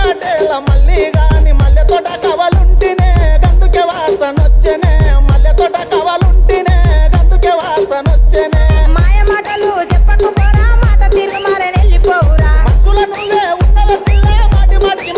పాటేల మళ్ళీ గాని మల్లె తోట కవలుంటినే గందుకే వాసనొచ్చెనే మల్లె తోట కవలుంటినే గందుకే వాసనొచ్చెనే మాయ మాటలు చెప్పకు పోరా మాట తీరు మారని వెళ్ళిపోవురా మనసుల నువ్వే ఉన్నవ పిల్ల మాటి మాటికి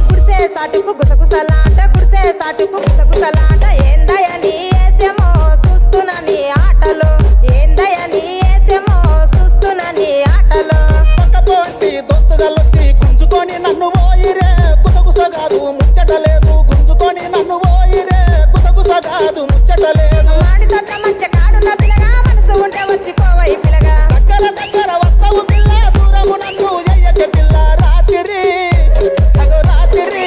గుడిసే సాటుకు గుసగుసలాట గుడిసే సాటుకు గుసగుసలాట ఏందయని ఏసేమో చూస్తున్నని ఆటలో ఏందయని ఏసేమో చూస్తున్నని ఆటలో పక్కపోంటి దోస్తుగలొచ్చి గుంజుకొని నన్ను పోయిరే గుసగుసగాదు ముచ్చటలేదు గుంజుకొని నన్ను పోయిరే గుసగుసగాదు ముచ్చటలేదు మాడి తొట్ట మంచి కాడున్న పిల్లగా మనసు ఉంటే వచ్చి పోవై పిల్లగా దగ్గర దగ్గర వస్తావు పిల్ల దూరము నన్ను ఎయ్యక పిల్ల రాత్రి అగో రాత్రి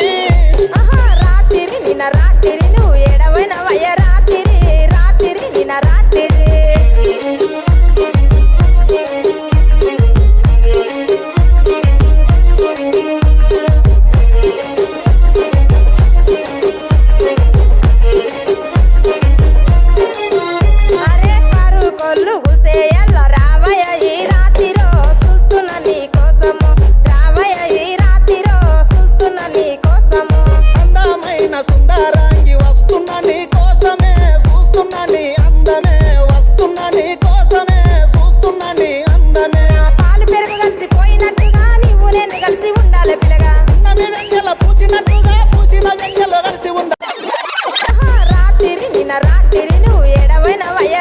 ఆహా రాత్రి నిన్న రాత్రి నువ్వు ఏడవైన వయ్య రాత్రి రాత్రి నిన్న రాత్రి అరే కారు కొల్లు గుసేయల్ల రావయ్య ఈ రాత్రిలో చూస్తున్న నీ కోసము రావయ్య ఈ రాత్రిలో చూస్తున్న నీ కోసము అందమైన సుందరాంగి వస్తున్నా నీ కోసమే చూస్తున్నా నీ అందమే వస్తున్నా నీ కోసమే చూస్తున్నా నీ అందమే పాలు పెరుగు కలిసి పోయినట్టుగా నీవు నేను కలిసి ఉండాలి పిల్లగా ఉన్నమి వెంగెల పూసినట్టుగా పూసిన వెంగెల కలిసి ఉందా రాత్రి నిన్న రాత్రి నువ్వు ఏడవైన వయ్య